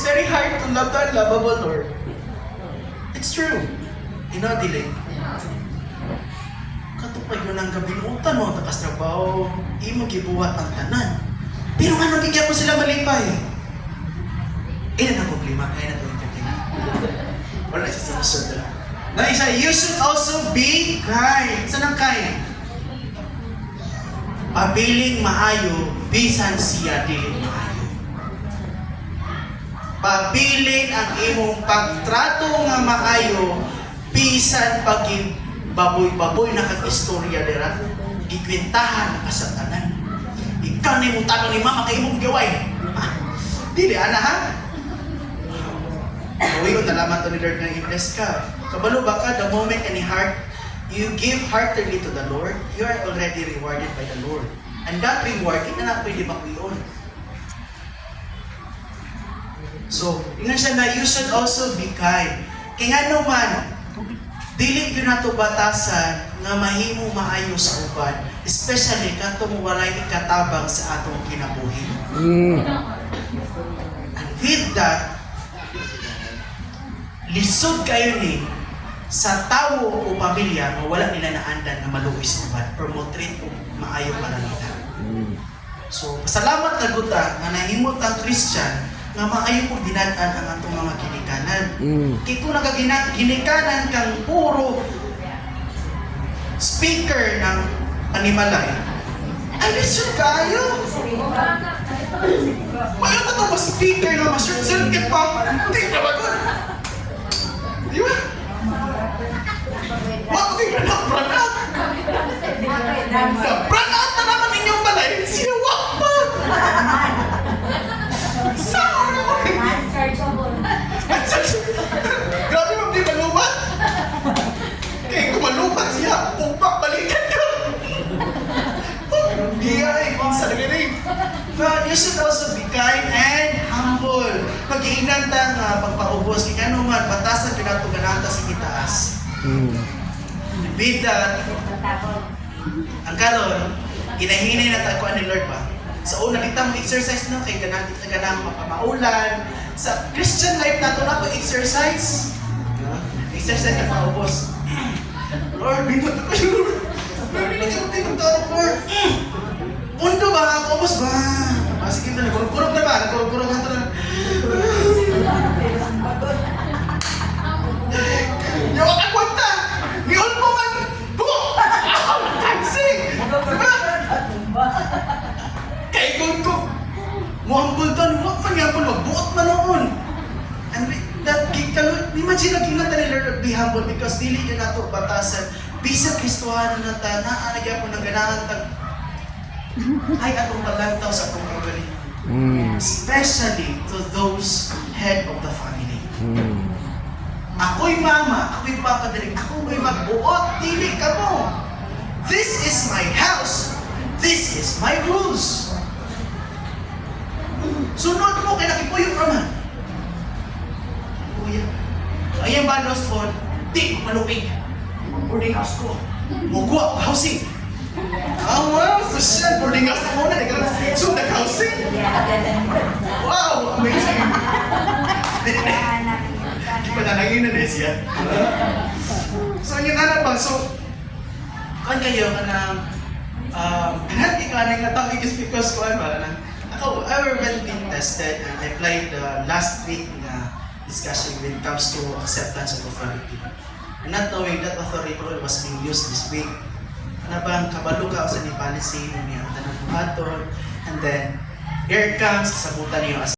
very hard to love the unlovable, Lord. It's true. Dili. Katupag yun ang gabinutan mo, takas trabaho, imo gibuhat ang tanan. Pero nga nabigyan mo sila malipay. Ilan ang problema? Kaya na ito yung wala siya sa sunod. Na isa, you should also be kind. Saan ang kind? Pabiling maayo, bisan siya dili maayo. Pabiling ang imong pagtrato nga maayo, bisan paging baboy-baboy na kag-istorya dira, gikwentahan ka sa tanan. Ikaw na imong tanong ni mama kay imong gaway. Dili, ana ha? Uy, nalaman to ni Lord nga i-bless ka. Kabalo ba ka, the moment any heart, you give heartily to the Lord, you are already rewarded by the Lord. And that reward, hindi na pwede makuyon. So, ingan siya na, you should also be kind. Kaya nga naman, dili yun nato batasan nga mahimo maayo sa uban, especially katong walay ikatabang sa atong kinabuhi. And with that, lisod kayo ni sa tawo o pamilya nga wala nila naandan nga maluoy sa uban, promote o maayo para nila. So, pasalamat na guta nga nahimot ang Christian nga maayo po dinadaan ang atong mga ginikanan. Kaya kung nakaginikanan kang puro speaker ng animalay, ay lisod kayo. Mayo na itong speaker na ma-short circuit pa. Hindi na ba ko? Di ba? Wag di ka na brand out. Sa brand out na naman inyong balay, siwak pa. Saan naman? Grabe mo, di malubat? Kaya kung malubat siya, upak, balikan ka. Iyay, sa nagaling. But you should also be kind and humble. Pag-iinan ta nga pagpaubos, kaya naman, batasan pinatugananta sa itaas. With that, ang karon, ginahinay na taguan ni Lord ba? Sa una, kita mo exercise na kay ganang mapamaulan. Sa Christian life nato na po exercise. Exercise na paubos. Lord, bingot ko yun. Lord, bingot ko Lord. Undo ba? Paubos ba? Sige na, nagurog-gurog na ba? Nagurog-gurog na ito na. Yawan ang kwanta! Niyon mo man! Sige! Diba? Kaikon ko! Muhambol doon, huwag man yapon, magbuot man noon. And that imagine naging nata ni Lord be humble because dili yun nato batasan. Bisa Kristohano na ta, naanagya po ng ganahan tag ay atong palantaw sa atong kagalingan. Especially to those head of the family. Ako'y mama, ako'y papa dali, ako'y magbuot, dili ka mo. This is my house. This is my rules. Sunod mo, kaya nakipuyo ka man. Kuya, ayan ba lost phone? Di, malupig. Boarding house ko. Mugwa, housing. Wow, social boarding house na muna. So, nag-housing? Wow, amazing. Di ba nanangin na siya? So, yun na ba? So, kan kayo ka ng hanati ka ng natawag is because ko ba na ako, ever been tested and I applied the last week na discussion when it comes to acceptance of authority. And not knowing that authority was being used this week. Ano bang kabalo ka sa ni policy, may ang tanong buhaton, and then here comes, sabutan niyo as